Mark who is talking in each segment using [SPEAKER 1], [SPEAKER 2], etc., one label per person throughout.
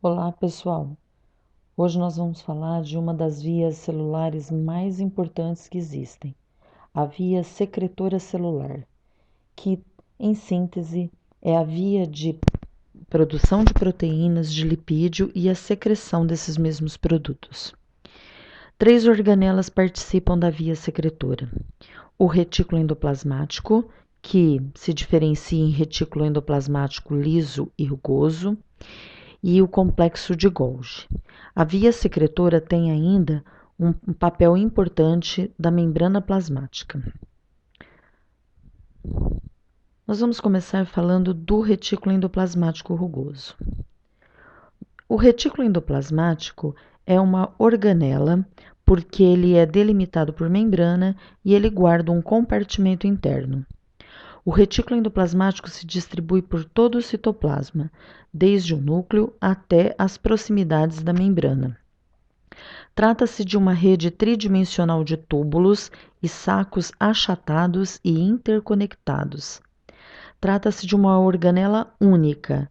[SPEAKER 1] Olá, pessoal. Hoje nós vamos falar de uma das vias celulares mais importantes que existem, a via secretora celular, que, em síntese, é a via de produção de proteínas, de lipídio e a secreção desses mesmos produtos. Três organelas participam da via secretora: o retículo endoplasmático, que se diferencia em retículo endoplasmático liso e rugoso, e o complexo de Golgi. A via secretora tem ainda um papel importante da membrana plasmática. Nós vamos começar falando do retículo endoplasmático rugoso. O retículo endoplasmático é uma organela porque ele é delimitado por membrana e ele guarda um compartimento interno. O retículo endoplasmático se distribui por todo o citoplasma, desde o núcleo até as proximidades da membrana. Trata-se de uma rede tridimensional de túbulos e sacos achatados e interconectados. Trata-se de uma organela única.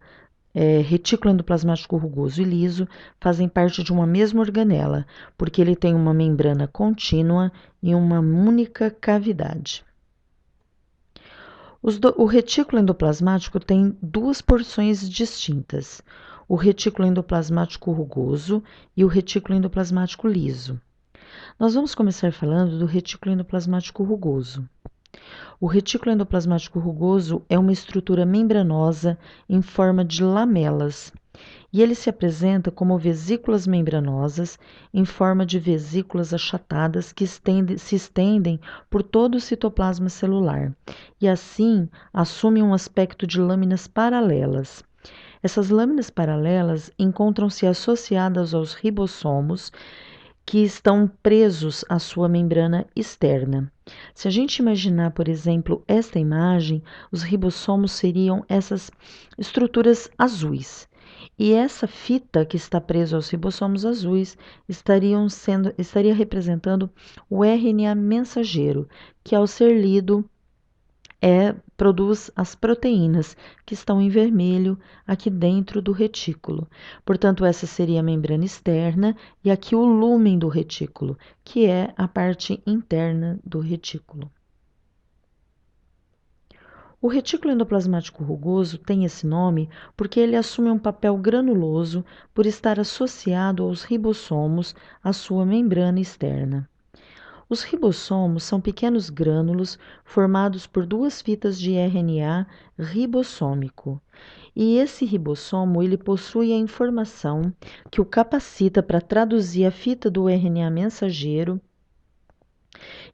[SPEAKER 1] Retículo endoplasmático rugoso e liso fazem parte de uma mesma organela, porque ele tem uma membrana contínua e uma única cavidade. O retículo endoplasmático tem duas porções distintas: o retículo endoplasmático rugoso e o retículo endoplasmático liso. Nós vamos começar falando do retículo endoplasmático rugoso. O retículo endoplasmático rugoso é uma estrutura membranosa em forma de lamelas e ele se apresenta como vesículas membranosas em forma de vesículas achatadas que se estendem por todo o citoplasma celular e assim assume um aspecto de lâminas paralelas. Essas lâminas paralelas encontram-se associadas aos ribossomos que estão presos à sua membrana externa. Se a gente imaginar, por exemplo, esta imagem, os ribossomos seriam essas estruturas azuis. E essa fita que está presa aos ribossomos azuis estaria representando o RNA mensageiro, que ao ser lido produz as proteínas que estão em vermelho aqui dentro do retículo. Portanto, essa seria a membrana externa e aqui o lúmen do retículo, que é a parte interna do retículo. O retículo endoplasmático rugoso tem esse nome porque ele assume um papel granuloso por estar associado aos ribossomos, à sua membrana externa. Os ribossomos são pequenos grânulos formados por duas fitas de RNA ribossômico. E esse ribossomo ele possui a informação que o capacita para traduzir a fita do RNA mensageiro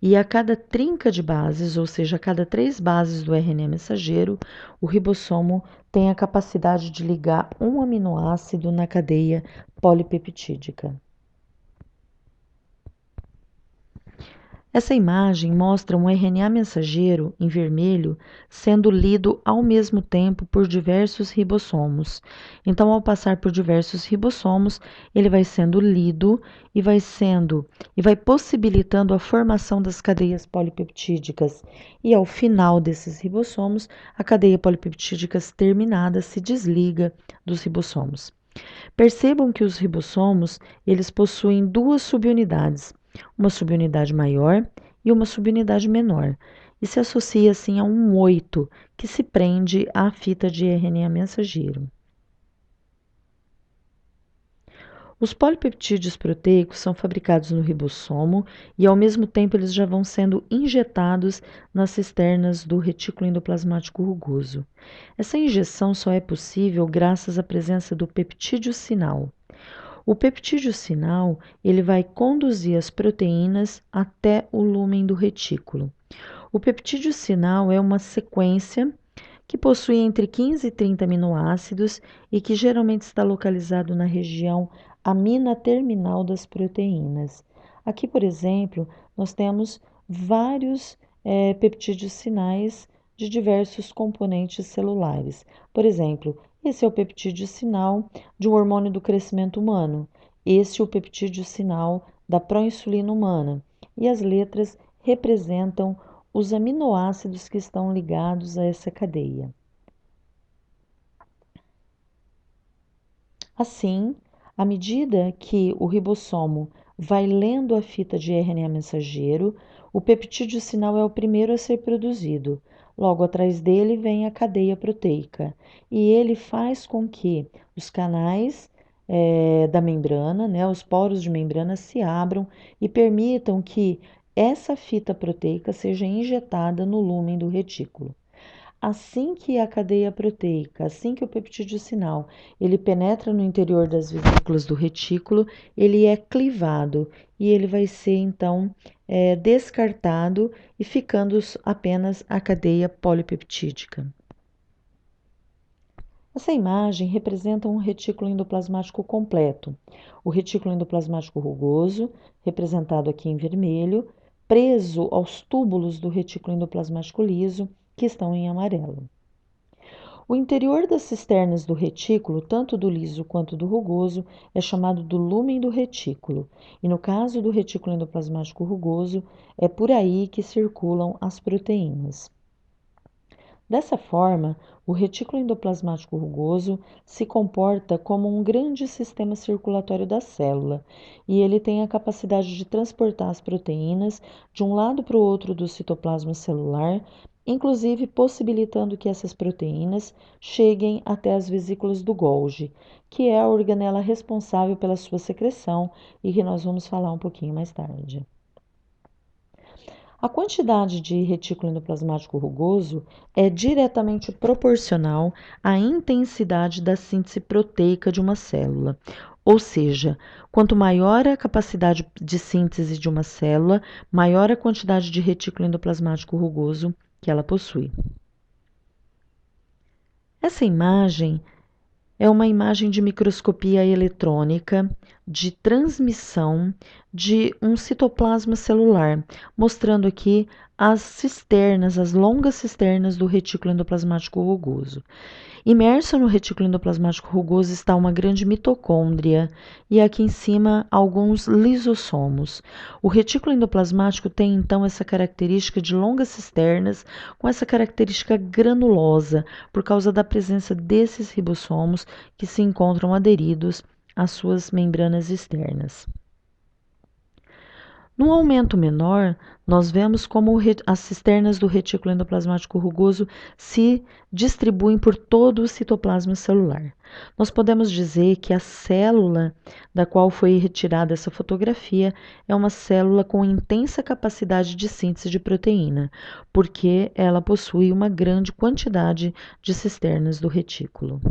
[SPEAKER 1] e a cada trinca de bases, ou seja, a cada 3 bases do RNA mensageiro, o ribossomo tem a capacidade de ligar um aminoácido na cadeia polipeptídica. Essa imagem mostra um RNA mensageiro em vermelho sendo lido ao mesmo tempo por diversos ribossomos. Então, ao passar por diversos ribossomos, ele vai sendo lido e vai possibilitando a formação das cadeias polipeptídicas. E ao final desses ribossomos, a cadeia polipeptídica terminada se desliga dos ribossomos. Percebam que os ribossomos, eles possuem duas subunidades, uma subunidade maior e uma subunidade menor, e se associa assim a um 8 que se prende à fita de RNA mensageiro. Os polipeptídeos proteicos são fabricados no ribossomo e, ao mesmo tempo, eles já vão sendo injetados nas cisternas do retículo endoplasmático rugoso. Essa injeção só é possível graças à presença do peptídeo sinal. O peptídeo sinal ele vai conduzir as proteínas até o lúmen do retículo. O peptídeo sinal é uma sequência que possui entre 15 e 30 aminoácidos e que geralmente está localizado na região amina terminal das proteínas. Aqui, por exemplo, nós temos vários peptídeos sinais de diversos componentes celulares. Por exemplo, esse é o peptídeo sinal de um hormônio do crescimento humano. Esse é o peptídeo sinal da proinsulina humana. E as letras representam os aminoácidos que estão ligados a essa cadeia. Assim, à medida que o ribossomo vai lendo a fita de RNA mensageiro, o peptídeo sinal é o primeiro a ser produzido. Logo atrás dele vem a cadeia proteica, e ele faz com que os canais da membrana, né, os poros de membrana se abram e permitam que essa fita proteica seja injetada no lúmen do retículo. Assim que a cadeia proteica, assim que o peptídeo sinal, ele penetra no interior das vesículas do retículo, ele é clivado e ele vai ser então descartado e ficando apenas a cadeia polipeptídica. Essa imagem representa um retículo endoplasmático completo. O retículo endoplasmático rugoso, representado aqui em vermelho, preso aos túbulos do retículo endoplasmático liso, que estão em amarelo. O interior das cisternas do retículo, tanto do liso quanto do rugoso, é chamado do lúmen do retículo, e no caso do retículo endoplasmático rugoso, é por aí que circulam as proteínas. Dessa forma, o retículo endoplasmático rugoso se comporta como um grande sistema circulatório da célula, e ele tem a capacidade de transportar as proteínas de um lado para o outro do citoplasma celular, inclusive possibilitando que essas proteínas cheguem até as vesículas do Golgi, que é a organela responsável pela sua secreção e que nós vamos falar um pouquinho mais tarde. A quantidade de retículo endoplasmático rugoso é diretamente proporcional à intensidade da síntese proteica de uma célula. Ou seja, quanto maior a capacidade de síntese de uma célula, maior a quantidade de retículo endoplasmático rugoso que ela possui. Essa imagem é uma imagem de microscopia eletrônica de transmissão de um citoplasma celular, mostrando aqui as cisternas, as longas cisternas do retículo endoplasmático rugoso. Imersa no retículo endoplasmático rugoso está uma grande mitocôndria e aqui em cima alguns lisossomos. O retículo endoplasmático tem então essa característica de longas cisternas com essa característica granulosa por causa da presença desses ribossomos que se encontram aderidos às suas membranas externas. Num aumento menor, nós vemos como as cisternas do retículo endoplasmático rugoso se distribuem por todo o citoplasma celular. Nós podemos dizer que a célula da qual foi retirada essa fotografia é uma célula com intensa capacidade de síntese de proteína, porque ela possui uma grande quantidade de cisternas do retículo.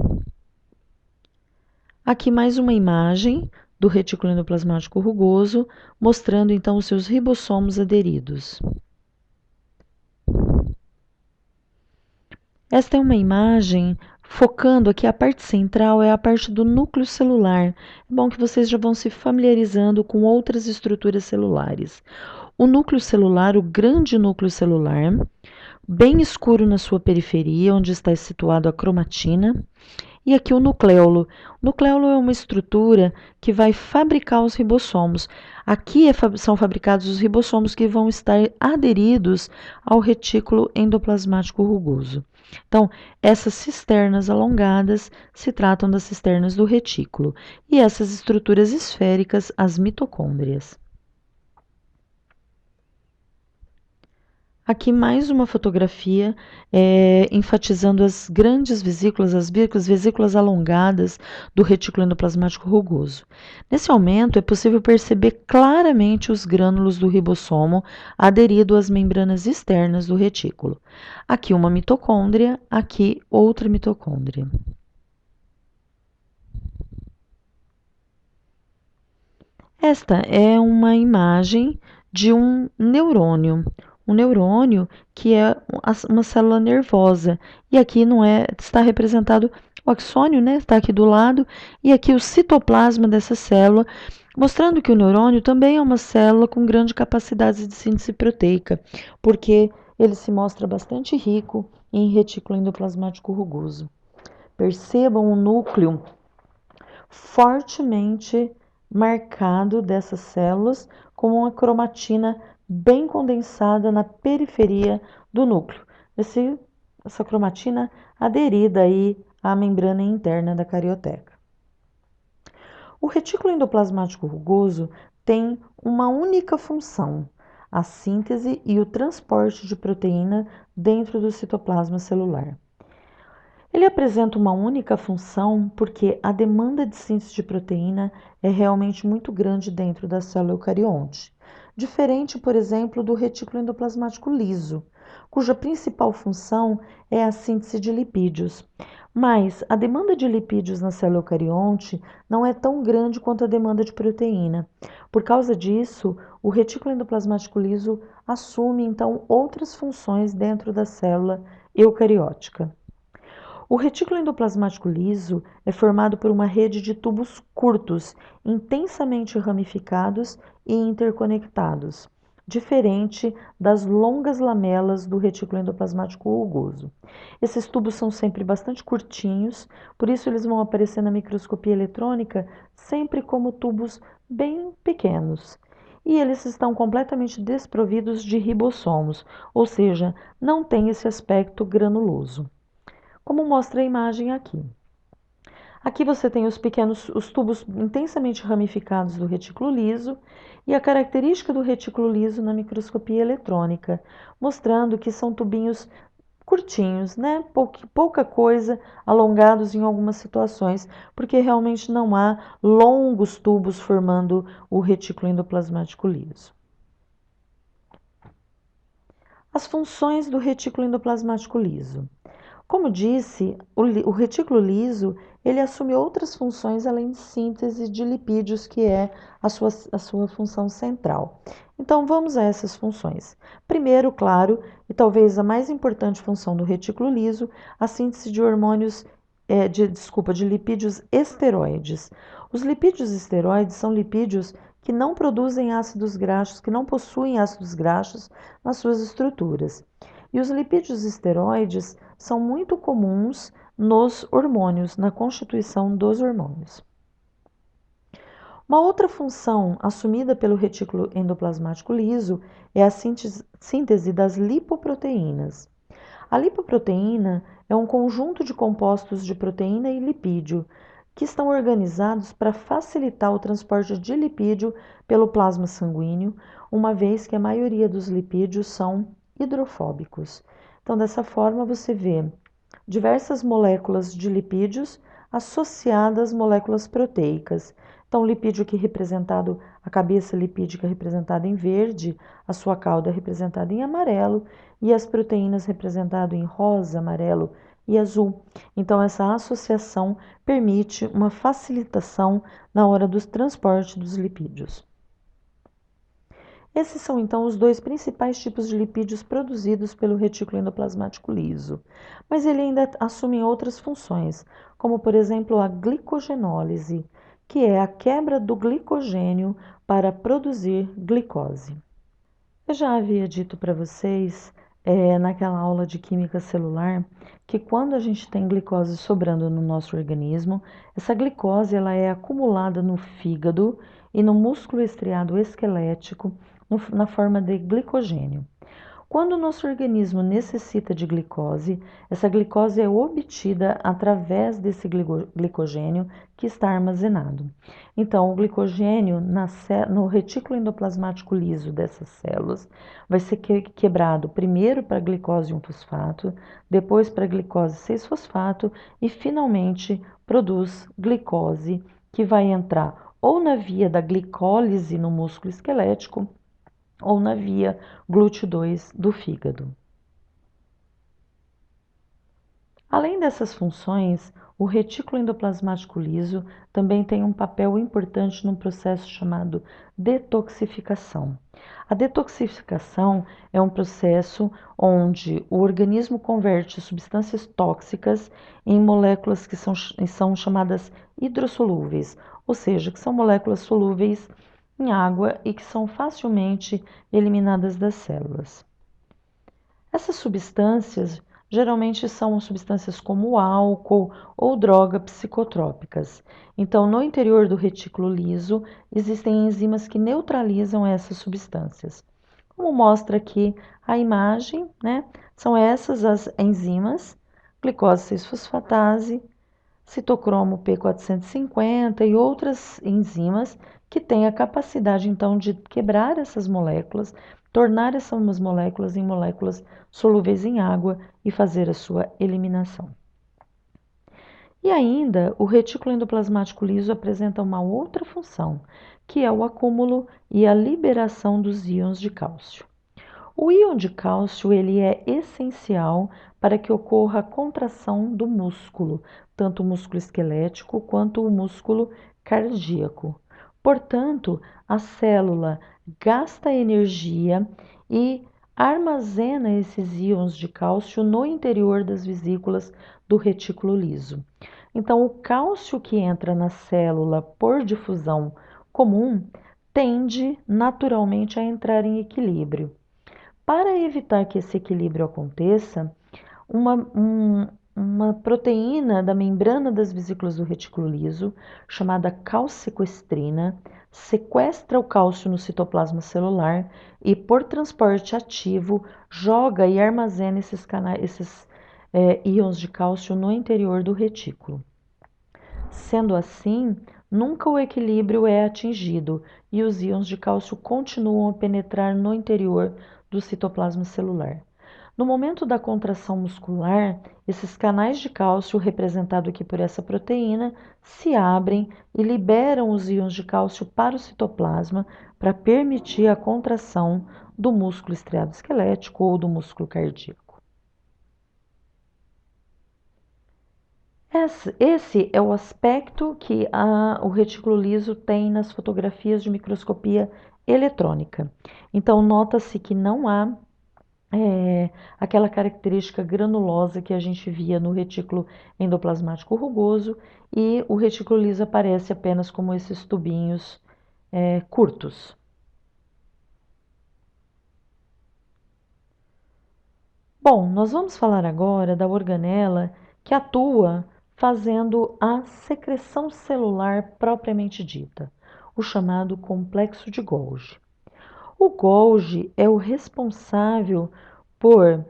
[SPEAKER 1] Aqui mais uma imagem do retículo endoplasmático rugoso, mostrando então os seus ribossomos aderidos. Esta é uma imagem focando aqui a parte central, é a parte do núcleo celular. É bom que vocês já vão se familiarizando com outras estruturas celulares. O núcleo celular, o grande núcleo celular, bem escuro na sua periferia, onde está situado a cromatina. E aqui o nucleolo. O nucleolo é uma estrutura que vai fabricar os ribossomos. Aqui são fabricados os ribossomos que vão estar aderidos ao retículo endoplasmático rugoso. Então, essas cisternas alongadas se tratam das cisternas do retículo e essas estruturas esféricas, as mitocôndrias. Aqui mais uma fotografia enfatizando as grandes vesículas, as vesículas alongadas do retículo endoplasmático rugoso. Nesse aumento é possível perceber claramente os grânulos do ribossomo aderido às membranas externas do retículo. Aqui uma mitocôndria, aqui outra mitocôndria. Esta é uma imagem de um neurônio. Um neurônio que é uma célula nervosa. E aqui não é, está representado o axônio, né? Está aqui do lado, e aqui o citoplasma dessa célula, mostrando que o neurônio também é uma célula com grande capacidade de síntese proteica, porque ele se mostra bastante rico em retículo endoplasmático rugoso. Percebam o núcleo fortemente marcado dessas células com uma cromatina bem condensada na periferia do núcleo. Essa cromatina aderida aí à membrana interna da carioteca. O retículo endoplasmático rugoso tem uma única função: a síntese e o transporte de proteína dentro do citoplasma celular. Ele apresenta uma única função porque a demanda de síntese de proteína é realmente muito grande dentro da célula eucarionte, diferente, por exemplo, do retículo endoplasmático liso, cuja principal função é a síntese de lipídios. Mas a demanda de lipídios na célula eucarionte não é tão grande quanto a demanda de proteína. Por causa disso, o retículo endoplasmático liso assume então outras funções dentro da célula eucariótica. O retículo endoplasmático liso é formado por uma rede de tubos curtos, intensamente ramificados e interconectados, diferente das longas lamelas do retículo endoplasmático rugoso. Esses tubos são sempre bastante curtinhos, por isso eles vão aparecer na microscopia eletrônica sempre como tubos bem pequenos. E eles estão completamente desprovidos de ribossomos, ou seja, não tem esse aspecto granuloso, como mostra a imagem aqui. Aqui você tem os tubos intensamente ramificados do retículo liso e a característica do retículo liso na microscopia eletrônica, mostrando que são tubinhos curtinhos, né? Pouca coisa, alongados em algumas situações, porque realmente não há longos tubos formando o retículo endoplasmático liso. As funções do retículo endoplasmático liso. Como disse, o retículo liso ele assume outras funções além de síntese de lipídios, que é a sua função central. Então vamos a essas funções. Primeiro, claro, e talvez a mais importante função do retículo liso, a síntese de hormônios, de lipídios esteroides. Os lipídios esteroides são lipídios que não produzem ácidos graxos, que não possuem ácidos graxos nas suas estruturas. E os lipídios esteroides são muito comuns nos hormônios, na constituição dos hormônios. Uma outra função assumida pelo retículo endoplasmático liso é a síntese das lipoproteínas. A lipoproteína é um conjunto de compostos de proteína e lipídio que estão organizados para facilitar o transporte de lipídio pelo plasma sanguíneo, uma vez que a maioria dos lipídios são hidrofóbicos. Então, dessa forma, você vê diversas moléculas de lipídios associadas às moléculas proteicas. Então, o lipídio aqui representado, a cabeça lipídica representada em verde, a sua cauda representada em amarelo e as proteínas representadas em rosa, amarelo e azul. Então, essa associação permite uma facilitação na hora do transporte dos lipídios. Esses são então os dois principais tipos de lipídios produzidos pelo retículo endoplasmático liso, mas ele ainda assume outras funções, como por exemplo a glicogenólise, que é a quebra do glicogênio para produzir glicose. Eu já havia dito para vocês, naquela aula de química celular, que quando a gente tem glicose sobrando no nosso organismo, essa glicose ela é acumulada no fígado e no músculo estriado esquelético na forma de glicogênio. Quando o nosso organismo necessita de glicose, essa glicose é obtida através desse glicogênio que está armazenado. Então, o glicogênio no retículo endoplasmático liso dessas células vai ser quebrado primeiro para glicose 1-fosfato, depois para glicose 6-fosfato e finalmente produz glicose que vai entrar ou na via da glicólise no músculo esquelético ou na via glúteo-2 do fígado. Além dessas funções, o retículo endoplasmático liso também tem um papel importante num processo chamado detoxificação. A detoxificação é um processo onde o organismo converte substâncias tóxicas em moléculas que são chamadas hidrossolúveis, ou seja, que são moléculas solúveis em água e que são facilmente eliminadas das células. Essas substâncias geralmente são substâncias como álcool ou drogas psicotrópicas. Então, no interior do retículo liso, existem enzimas que neutralizam essas substâncias. Como mostra aqui a imagem, né? São essas as enzimas, glicose 6-fosfatase, citocromo P450 e outras enzimas que têm a capacidade, então, de quebrar essas moléculas, tornar essas moléculas em moléculas solúveis em água e fazer a sua eliminação. E ainda, o retículo endoplasmático liso apresenta uma outra função, que é o acúmulo e a liberação dos íons de cálcio. O íon de cálcio ele é essencial para que ocorra a contração do músculo, tanto o músculo esquelético quanto o músculo cardíaco. Portanto, a célula gasta energia e armazena esses íons de cálcio no interior das vesículas do retículo liso. Então, o cálcio que entra na célula por difusão comum tende naturalmente a entrar em equilíbrio. Para evitar que esse equilíbrio aconteça, uma proteína da membrana das vesículas do retículo liso, chamada calcicoestrina, sequestra o cálcio no citoplasma celular e, por transporte ativo, joga e armazena esses íons de cálcio no interior do retículo. Sendo assim, nunca o equilíbrio é atingido e os íons de cálcio continuam a penetrar no interior do citoplasma celular. No momento da contração muscular, esses canais de cálcio, representados aqui por essa proteína, se abrem e liberam os íons de cálcio para o citoplasma para permitir a contração do músculo estriado esquelético ou do músculo cardíaco. Esse é o aspecto que o retículo liso tem nas fotografias de microscopia eletrônica. Então, nota-se que não há aquela característica granulosa que a gente via no retículo endoplasmático rugoso e o retículo liso aparece apenas como esses tubinhos curtos. Bom, nós vamos falar agora da organela que atua fazendo a secreção celular propriamente dita, o chamado complexo de Golgi. O Golgi é o responsável por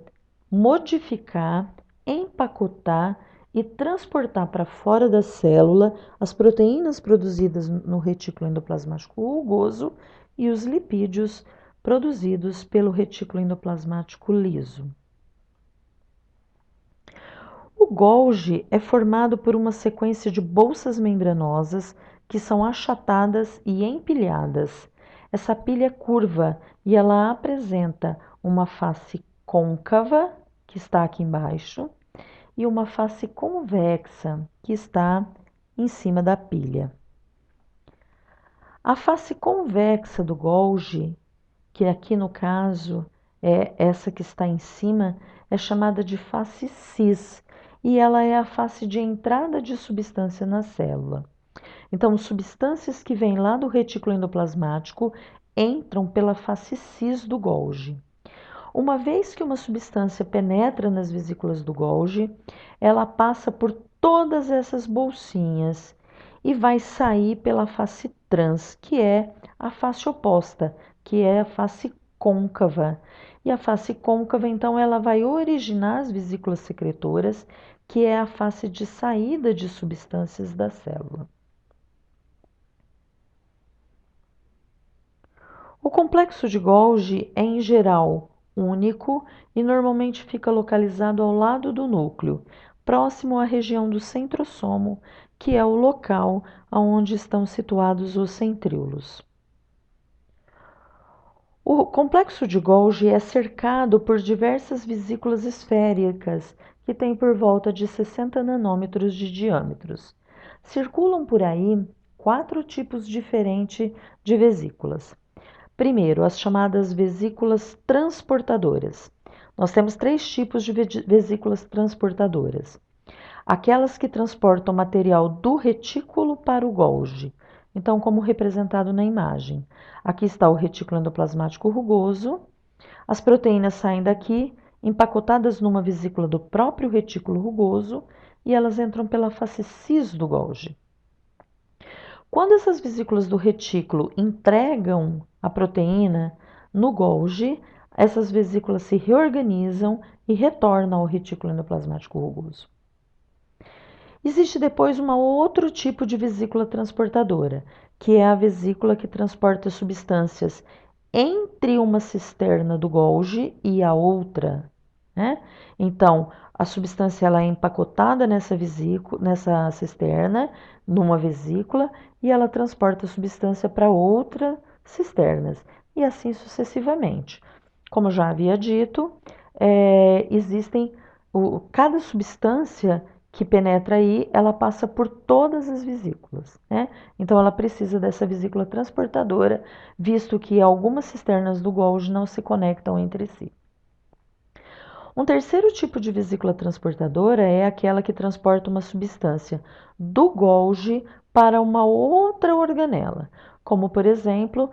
[SPEAKER 1] modificar, empacotar e transportar para fora da célula as proteínas produzidas no retículo endoplasmático rugoso e os lipídios produzidos pelo retículo endoplasmático liso. O Golgi é formado por uma sequência de bolsas membranosas que são achatadas e empilhadas. Essa pilha é curva e ela apresenta uma face côncava, que está aqui embaixo, e uma face convexa, que está em cima da pilha. A face convexa do Golgi, que aqui no caso é essa que está em cima, é chamada de face cis e ela é a face de entrada de substância na célula. Então, substâncias que vêm lá do retículo endoplasmático entram pela face cis do Golgi. Uma vez que uma substância penetra nas vesículas do Golgi, ela passa por todas essas bolsinhas e vai sair pela face trans, que é a face oposta, que é a face côncava. E a face côncava, então, ela vai originar as vesículas secretoras, que é a face de saída de substâncias da célula. O complexo de Golgi é, em geral, único e normalmente fica localizado ao lado do núcleo, próximo à região do centrosomo, que é o local onde estão situados os centríolos. O complexo de Golgi é cercado por diversas vesículas esféricas, que têm por volta de 60 nanômetros de diâmetros. Circulam por aí 4 tipos diferentes de vesículas. Primeiro, as chamadas vesículas transportadoras. Nós temos 3 tipos de vesículas transportadoras. Aquelas que transportam material do retículo para o Golgi. Então, como representado na imagem. Aqui está o retículo endoplasmático rugoso. As proteínas saem daqui, empacotadas numa vesícula do próprio retículo rugoso, e elas entram pela face cis do Golgi. Quando essas vesículas do retículo entregam a proteína no Golgi, essas vesículas se reorganizam e retornam ao retículo endoplasmático rugoso. Existe depois um outro tipo de vesícula transportadora, que é a vesícula que transporta substâncias entre uma cisterna do Golgi e a outra, né? Então, a substância ela é empacotada nessa cisterna, numa vesícula, e ela transporta a substância para outras cisternas, e assim sucessivamente. Como eu já havia dito, existem cada substância que penetra aí, ela passa por todas as vesículas, né? Então, ela precisa dessa vesícula transportadora, visto que algumas cisternas do Golgi não se conectam entre si. Um terceiro tipo de vesícula transportadora é aquela que transporta uma substância do Golgi para uma outra organela, como, por exemplo,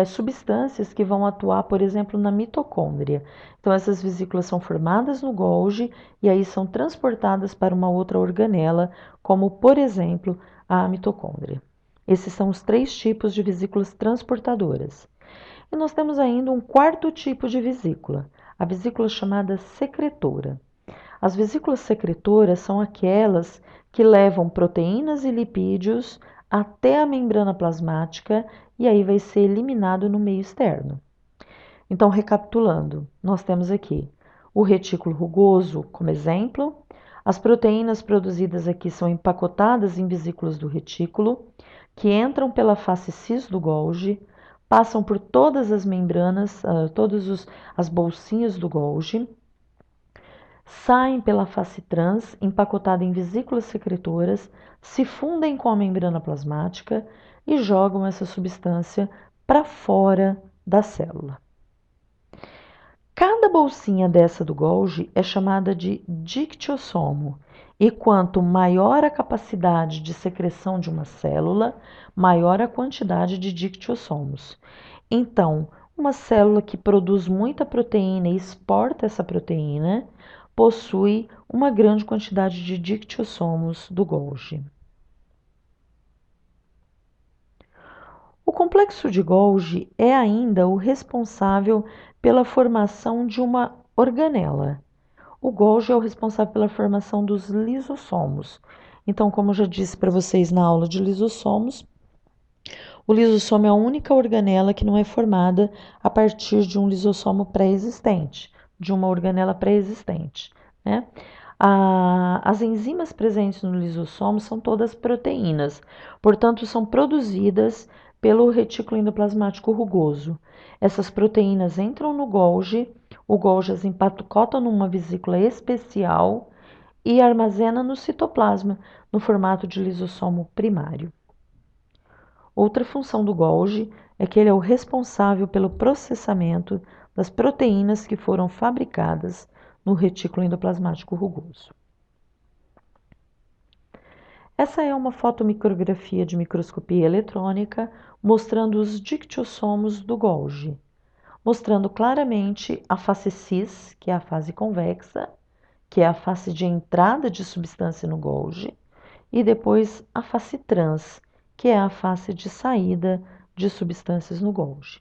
[SPEAKER 1] substâncias que vão atuar, por exemplo, na mitocôndria. Então, essas vesículas são formadas no Golgi e aí são transportadas para uma outra organela, como, por exemplo, a mitocôndria. Esses são os três tipos de vesículas transportadoras. E nós temos ainda um quarto tipo de vesícula, a vesícula chamada secretora. As vesículas secretoras são aquelas que levam proteínas e lipídios até a membrana plasmática e aí vai ser eliminado no meio externo. Então, recapitulando, nós temos aqui o retículo rugoso como exemplo. As proteínas produzidas aqui são empacotadas em vesículas do retículo, que entram pela face cis do Golgi, passam por todas as membranas, todas as bolsinhas do Golgi, saem pela face trans, empacotada em vesículas secretoras, se fundem com a membrana plasmática e jogam essa substância para fora da célula. Cada bolsinha dessa do Golgi é chamada de dictiosomo, e quanto maior a capacidade de secreção de uma célula, maior a quantidade de dictiossomos. Então, uma célula que produz muita proteína e exporta essa proteína possui uma grande quantidade de dictiossomos do Golgi. O complexo de Golgi é ainda o responsável pela formação de uma organela. O Golgi é o responsável pela formação dos lisossomos. Então, como eu já disse para vocês na aula de lisossomos, o lisossomo é a única organela que não é formada a partir de um lisossomo pré-existente, de uma organela pré-existente, né? As enzimas presentes no lisossomo são todas proteínas, portanto, são produzidas pelo retículo endoplasmático rugoso. Essas proteínas entram no Golgi, o Golgi as empacota numa vesícula especial e armazena no citoplasma, no formato de lisossomo primário. Outra função do Golgi é que ele é o responsável pelo processamento das proteínas que foram fabricadas no retículo endoplasmático rugoso. Essa é uma fotomicrografia de microscopia eletrônica mostrando os dictiossomos do Golgi, mostrando claramente a face cis, que é a fase convexa, que é a face de entrada de substância no Golgi, e depois a face trans, que é a face de saída de substâncias no Golgi.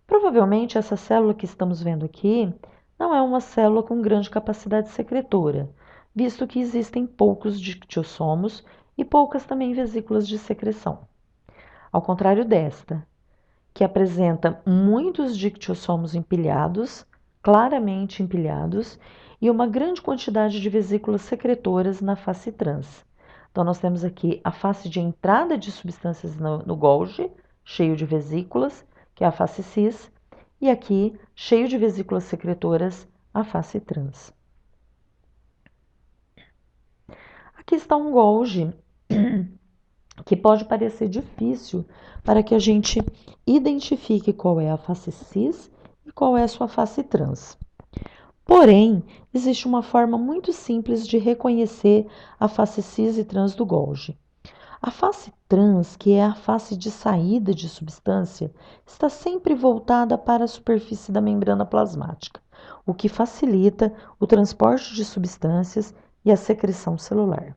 [SPEAKER 1] Provavelmente essa célula que estamos vendo aqui não é uma célula com grande capacidade secretora, visto que existem poucos dictiossomos e poucas também vesículas de secreção. Ao contrário desta, que apresenta muitos dictiossomos empilhados, claramente empilhados, e uma grande quantidade de vesículas secretoras na face trans. Então, nós temos aqui a face de entrada de substâncias no Golgi, cheio de vesículas, que é a face cis, e aqui, cheio de vesículas secretoras, a face trans. Aqui está um Golgi que pode parecer difícil para que a gente identifique qual é a face cis e qual é a sua face trans. Porém, existe uma forma muito simples de reconhecer a face cis e trans do Golgi. A face trans, que é a face de saída de substância, está sempre voltada para a superfície da membrana plasmática, o que facilita o transporte de substâncias e a secreção celular.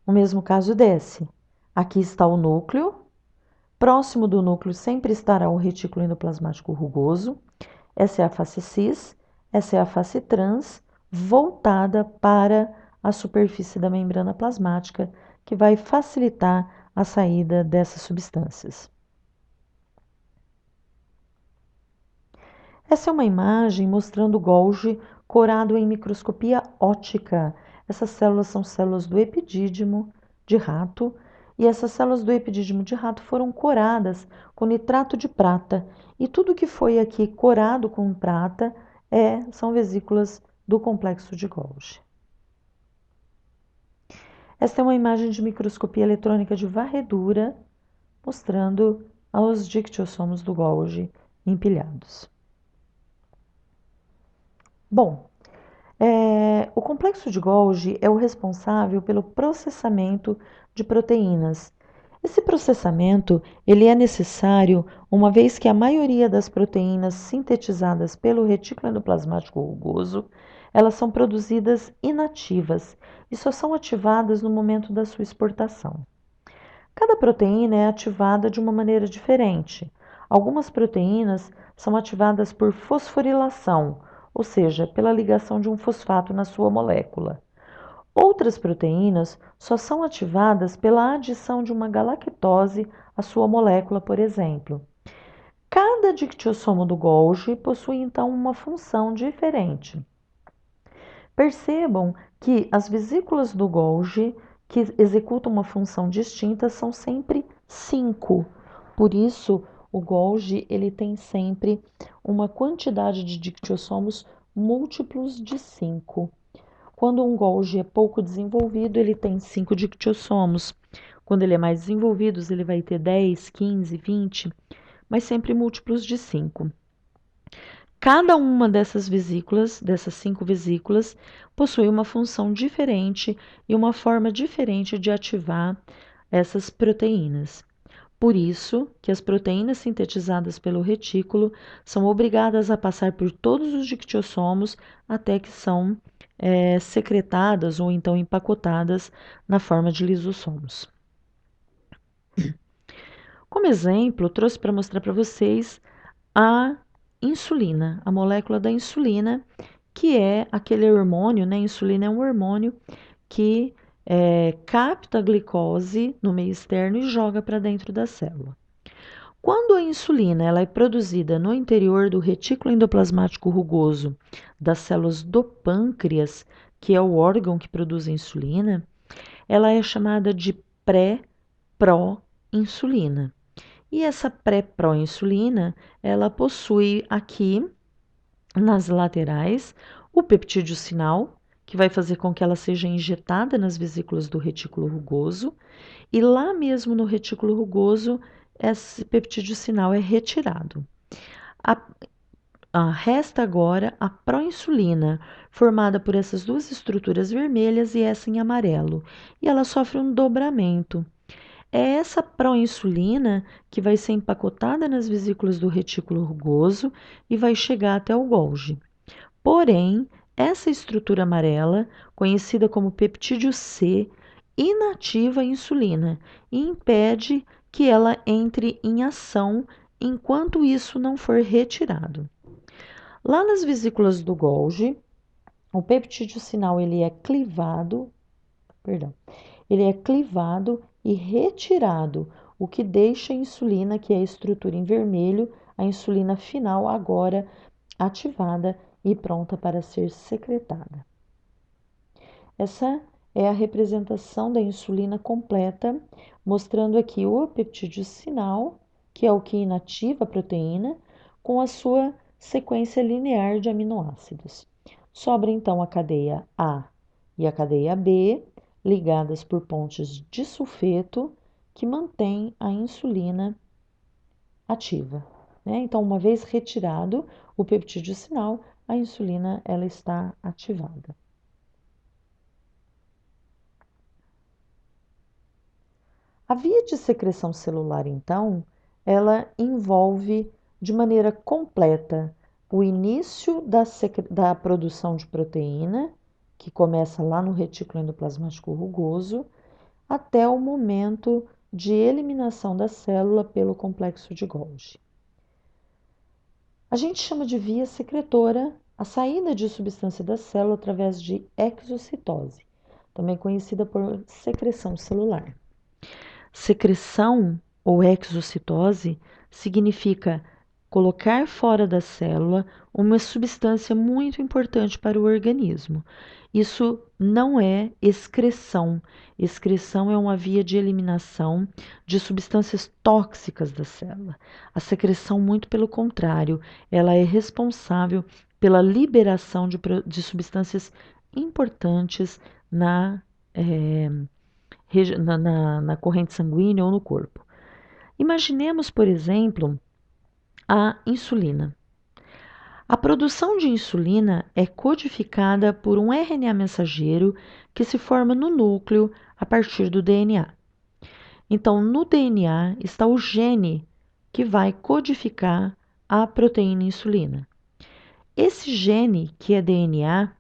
[SPEAKER 1] O mesmo caso desce. Aqui está o núcleo. Próximo do núcleo sempre estará o retículo endoplasmático rugoso. Essa é a face cis, essa é a face trans, voltada para à superfície da membrana plasmática, que vai facilitar a saída dessas substâncias. Essa é uma imagem mostrando o Golgi corado em microscopia óptica. Essas células são células do epidídimo de rato e essas células do epidídimo de rato foram coradas com nitrato de prata. E tudo que foi aqui corado com prata são vesículas do complexo de Golgi. Esta é uma imagem de microscopia eletrônica de varredura mostrando os dictiossomos do Golgi empilhados. Bom, o complexo de Golgi é o responsável pelo processamento de proteínas. Esse processamento ele é necessário uma vez que a maioria das proteínas sintetizadas pelo retículo endoplasmático rugoso, elas são produzidas inativas e só são ativadas no momento da sua exportação. Cada proteína é ativada de uma maneira diferente. Algumas proteínas são ativadas por fosforilação, ou seja, pela ligação de um fosfato na sua molécula. Outras proteínas só são ativadas pela adição de uma galactose à sua molécula, por exemplo. Cada dictiossomo do Golgi possui então uma função diferente. Percebam que as vesículas do Golgi que executam uma função distinta são sempre 5. Por isso, o Golgi ele tem sempre uma quantidade de dictiossomos múltiplos de 5. Quando um Golgi é pouco desenvolvido, ele tem 5 dictiossomos. Quando ele é mais desenvolvido, ele vai ter 10, 15, 20, mas sempre múltiplos de 5. Cada uma dessas vesículas, dessas 5 vesículas, possui uma função diferente e uma forma diferente de ativar essas proteínas. Por isso que as proteínas sintetizadas pelo retículo são obrigadas a passar por todos os dictiossomos até que são secretadas ou então empacotadas na forma de lisossomos. Como exemplo, trouxe para mostrar para vocês a insulina, a molécula da insulina, que é aquele hormônio, né? A insulina é um hormônio que capta a glicose no meio externo e joga para dentro da célula. Quando a insulina ela é produzida no interior do retículo endoplasmático rugoso das células do pâncreas, que é o órgão que produz a insulina, ela é chamada de pré-pró-insulina. E essa pré-pró-insulina, ela possui aqui nas laterais o peptídeo sinal, que vai fazer com que ela seja injetada nas vesículas do retículo rugoso, e lá mesmo no retículo rugoso, esse peptídeo sinal é retirado. Resta agora a proinsulina, formada por essas duas estruturas vermelhas e essa em amarelo, e ela sofre um dobramento. É essa proinsulina que vai ser empacotada nas vesículas do retículo rugoso e vai chegar até o Golgi. Porém, essa estrutura amarela, conhecida como peptídeo C, inativa a insulina e impede que ela entre em ação enquanto isso não for retirado. Lá nas vesículas do Golgi, o peptídeo sinal ele é clivado e retirado, o que deixa a insulina, que é a estrutura em vermelho, a insulina final agora ativada e pronta para ser secretada. Essa é a representação da insulina completa, mostrando aqui o peptídeo sinal, que é o que inativa a proteína, com a sua sequência linear de aminoácidos. Sobra então a cadeia A e a cadeia B, ligadas por pontes de sulfeto, que mantém a insulina ativa. Né? Então, uma vez retirado o peptídeo sinal, a insulina ela está ativada. A via de secreção celular, então, ela envolve de maneira completa o início da produção de proteína, que começa lá no retículo endoplasmático rugoso, até o momento de eliminação da célula pelo complexo de Golgi. A gente chama de via secretora a saída de substância da célula através de exocitose. também conhecida por secreção celular. Secreção ou exocitose significa colocar fora da célula uma substância muito importante para o organismo. Isso não é excreção. Excreção é uma via de eliminação de substâncias tóxicas da célula. A secreção, muito pelo contrário, ela é responsável pela liberação de substâncias importantes eh, na corrente sanguínea ou no corpo. Imaginemos, por exemplo, a insulina. A produção de insulina é codificada por um RNA mensageiro que se forma no núcleo a partir do DNA. Então, no DNA está o gene que vai codificar a proteína insulina. Esse gene, que é DNA,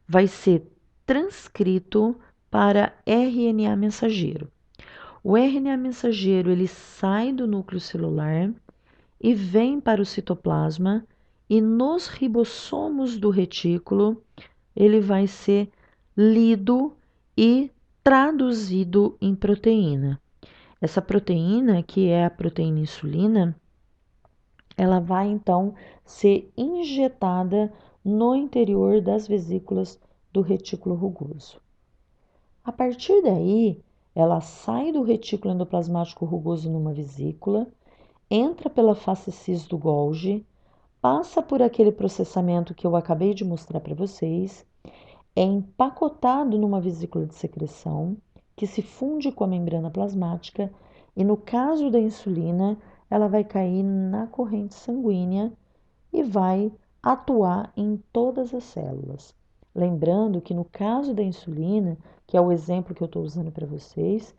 [SPEAKER 1] vai ser transcrito para RNA mensageiro. O RNA mensageiro ele sai do núcleo celular e vem para o citoplasma e nos ribossomos do retículo ele vai ser lido e traduzido em proteína. Essa proteína, que é a proteína insulina, ela vai então ser injetada no interior das vesículas do retículo rugoso. A partir daí, ela sai do retículo endoplasmático rugoso numa vesícula, entra pela face cis do Golgi, passa por aquele processamento que eu acabei de mostrar para vocês, é empacotado numa vesícula de secreção, que se funde com a membrana plasmática, e no caso da insulina, ela vai cair na corrente sanguínea e vai atuar em todas as células. Lembrando que no caso da insulina, que é o exemplo que eu estou usando para vocês,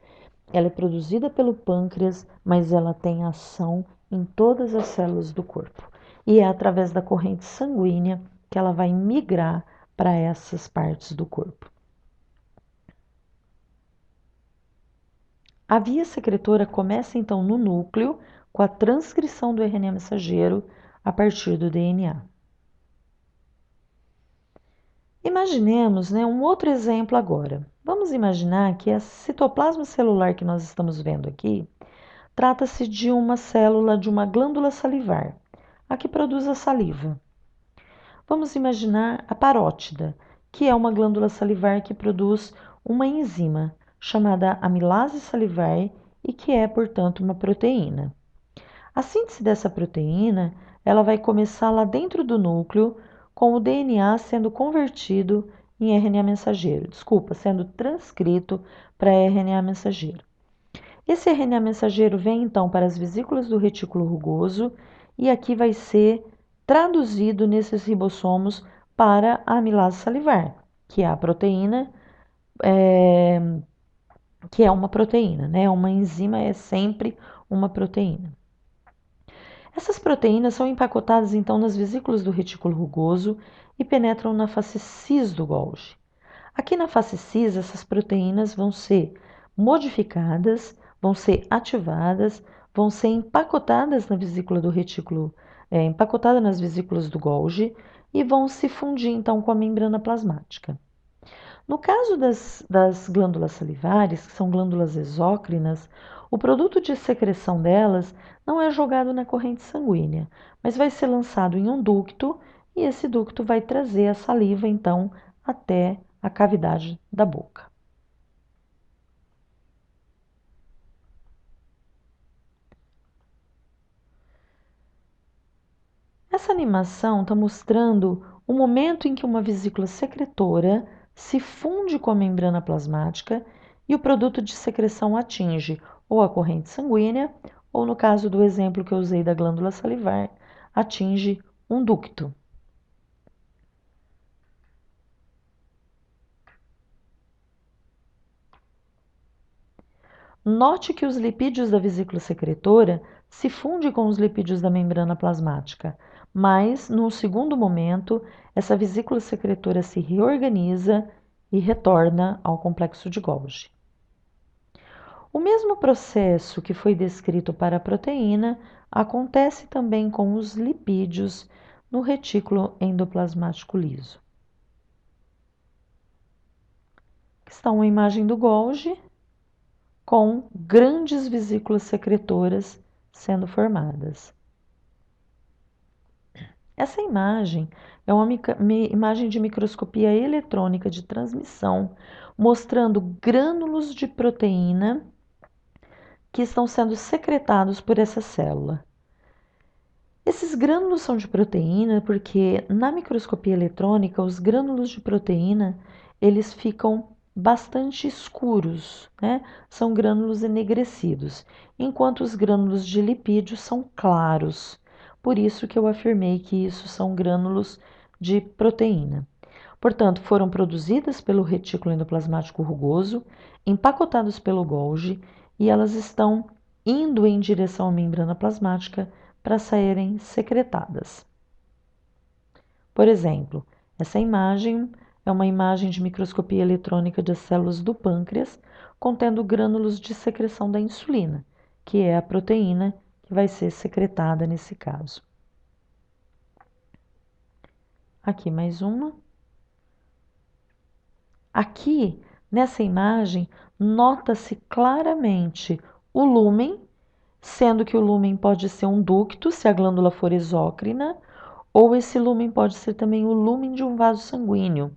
[SPEAKER 1] ela é produzida pelo pâncreas, mas ela tem ação em todas as células do corpo. E é através da corrente sanguínea que ela vai migrar para essas partes do corpo. A via secretora começa então no núcleo, com a transcrição do RNA mensageiro a partir do DNA. Imaginemos, um outro exemplo agora. Vamos imaginar que esse citoplasma celular que nós estamos vendo aqui trata-se de uma célula de uma glândula salivar, a que produz a saliva. Vamos imaginar a parótida, que é uma glândula salivar que produz uma enzima chamada amilase salivar e que é, portanto, uma proteína. A síntese dessa proteína, ela vai começar lá dentro do núcleo, com o DNA sendo convertido em RNA mensageiro, sendo transcrito para RNA mensageiro. Esse RNA mensageiro vem então para as vesículas do retículo rugoso e aqui vai ser traduzido nesses ribossomos para a amilase salivar, que é a proteína, que é uma proteína, né? Uma enzima é sempre uma proteína. Essas proteínas são empacotadas então nas vesículas do retículo rugoso e penetram na face cis do Golgi. Aqui na face cis, essas proteínas vão ser modificadas, vão ser ativadas, vão ser empacotadas na vesícula do retículo, empacotadas nas vesículas do Golgi e vão se fundir então com a membrana plasmática. No caso das glândulas salivares, que são glândulas exócrinas, o produto de secreção delas não é jogado na corrente sanguínea, mas vai ser lançado em um ducto e esse ducto vai trazer a saliva então até a cavidade da boca. Essa animação está mostrando o momento em que uma vesícula secretora se funde com a membrana plasmática e o produto de secreção atinge ou a corrente sanguínea, ou no caso do exemplo que eu usei da glândula salivar, atinge um ducto. Note que os lipídios da vesícula secretora se fundem com os lipídios da membrana plasmática, mas, num segundo momento, essa vesícula secretora se reorganiza e retorna ao complexo de Golgi. O mesmo processo que foi descrito para a proteína acontece também com os lipídios no retículo endoplasmático liso. Está uma imagem do Golgi com grandes vesículas secretoras sendo formadas. Essa imagem é uma imagem de microscopia eletrônica de transmissão, mostrando grânulos de proteína que estão sendo secretados por essa célula. Esses grânulos são de proteína porque na microscopia eletrônica os grânulos de proteína eles ficam bastante escuros, né? São grânulos enegrecidos, enquanto os grânulos de lipídio são claros. Por isso que eu afirmei que isso são grânulos de proteína. Portanto, foram produzidas pelo retículo endoplasmático rugoso, empacotados pelo Golgi e elas estão indo em direção à membrana plasmática para saírem secretadas. Por exemplo, essa imagem é uma imagem de microscopia eletrônica das células do pâncreas, contendo grânulos de secreção da insulina, que é a proteína que vai ser secretada nesse caso. Aqui mais uma. Aqui, nessa imagem, nota-se claramente o lúmen, sendo que o lúmen pode ser um ducto, se a glândula for exócrina, ou esse lúmen pode ser também o lúmen de um vaso sanguíneo,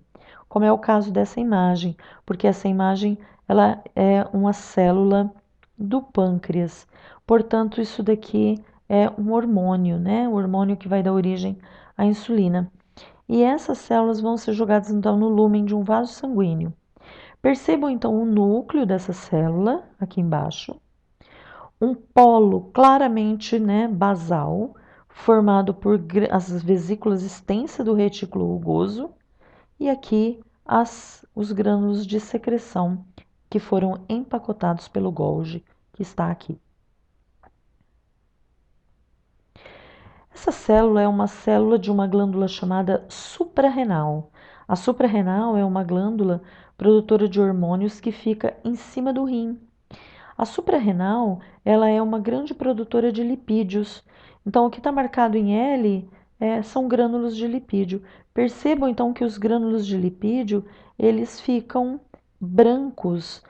[SPEAKER 1] como é o caso dessa imagem, porque essa imagem ela é uma célula do pâncreas. Portanto, isso daqui é um hormônio, né? O hormônio que vai dar origem à insulina. E essas células vão ser jogadas então no lúmen de um vaso sanguíneo. Percebam então o núcleo dessa célula aqui embaixo, um polo claramente, né, basal, formado por as vesículas extensas do retículo rugoso e aqui os grânulos de secreção que foram empacotados pelo Golgi, que está aqui. Essa célula é uma célula de uma glândula chamada suprarrenal. A suprarrenal é uma glândula produtora de hormônios que fica em cima do rim. A suprarrenal, ela é uma grande produtora de lipídios. Então, o que está marcado em L são grânulos de lipídio. Percebam então que os grânulos de lipídio, eles ficam brancos,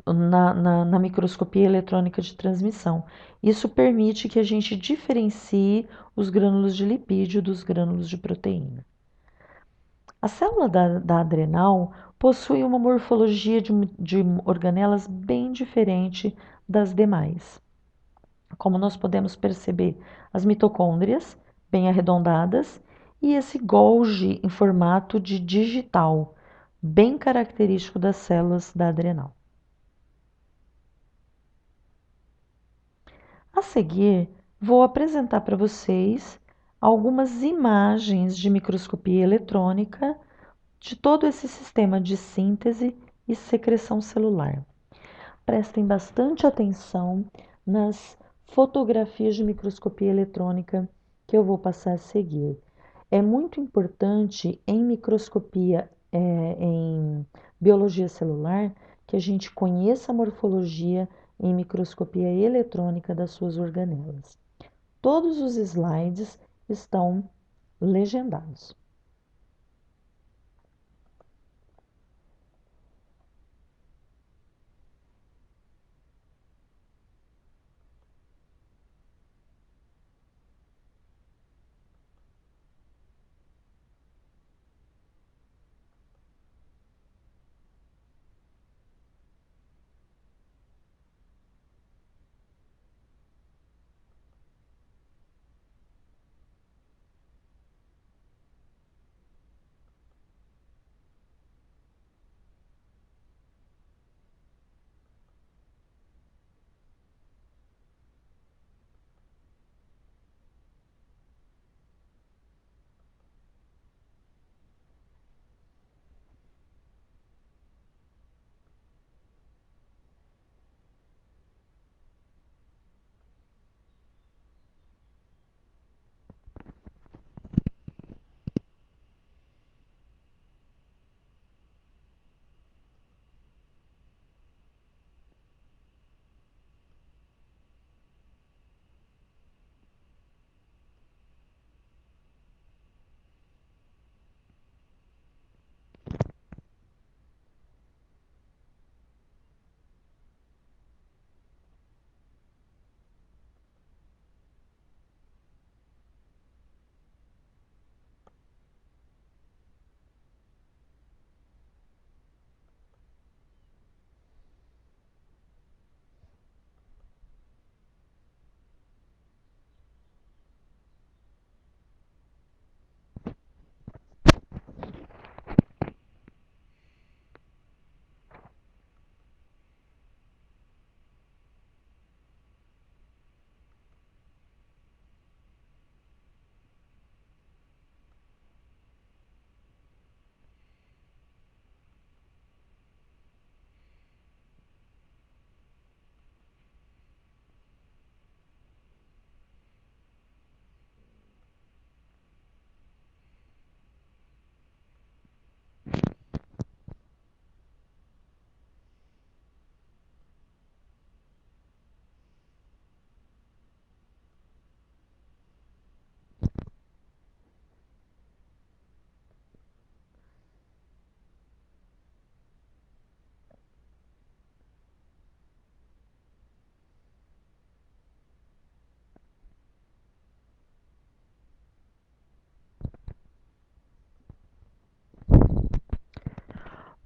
[SPEAKER 1] na microscopia eletrônica de transmissão. Isso permite que a gente diferencie os grânulos de lipídio dos grânulos de proteína. A célula da adrenal possui uma morfologia de organelas bem diferente das demais. Como nós podemos perceber, as mitocôndrias bem arredondadas e esse Golgi em formato de digital, bem característico das células da adrenal. A seguir, vou apresentar para vocês algumas imagens de microscopia eletrônica de todo esse sistema de síntese e secreção celular. Prestem bastante atenção nas fotografias de microscopia eletrônica que eu vou passar a seguir. É muito importante em microscopia, em biologia celular, que a gente conheça a morfologia em microscopia eletrônica das suas organelas. Todos os slides estão legendados.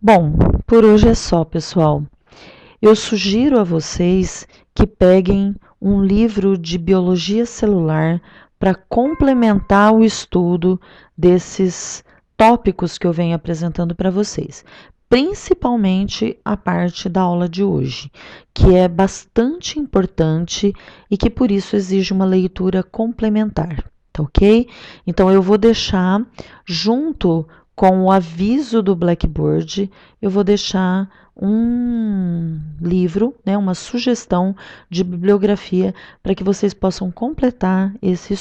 [SPEAKER 1] Bom, por hoje é só, pessoal. Eu sugiro a vocês que peguem um livro de biologia celular para complementar o estudo desses tópicos que eu venho apresentando para vocês, principalmente a parte da aula de hoje, que é bastante importante e que por isso exige uma leitura complementar, tá ok? Então eu vou deixar junto com o aviso do Blackboard, eu vou deixar um livro, né, uma sugestão de bibliografia para que vocês possam completar esse estudo.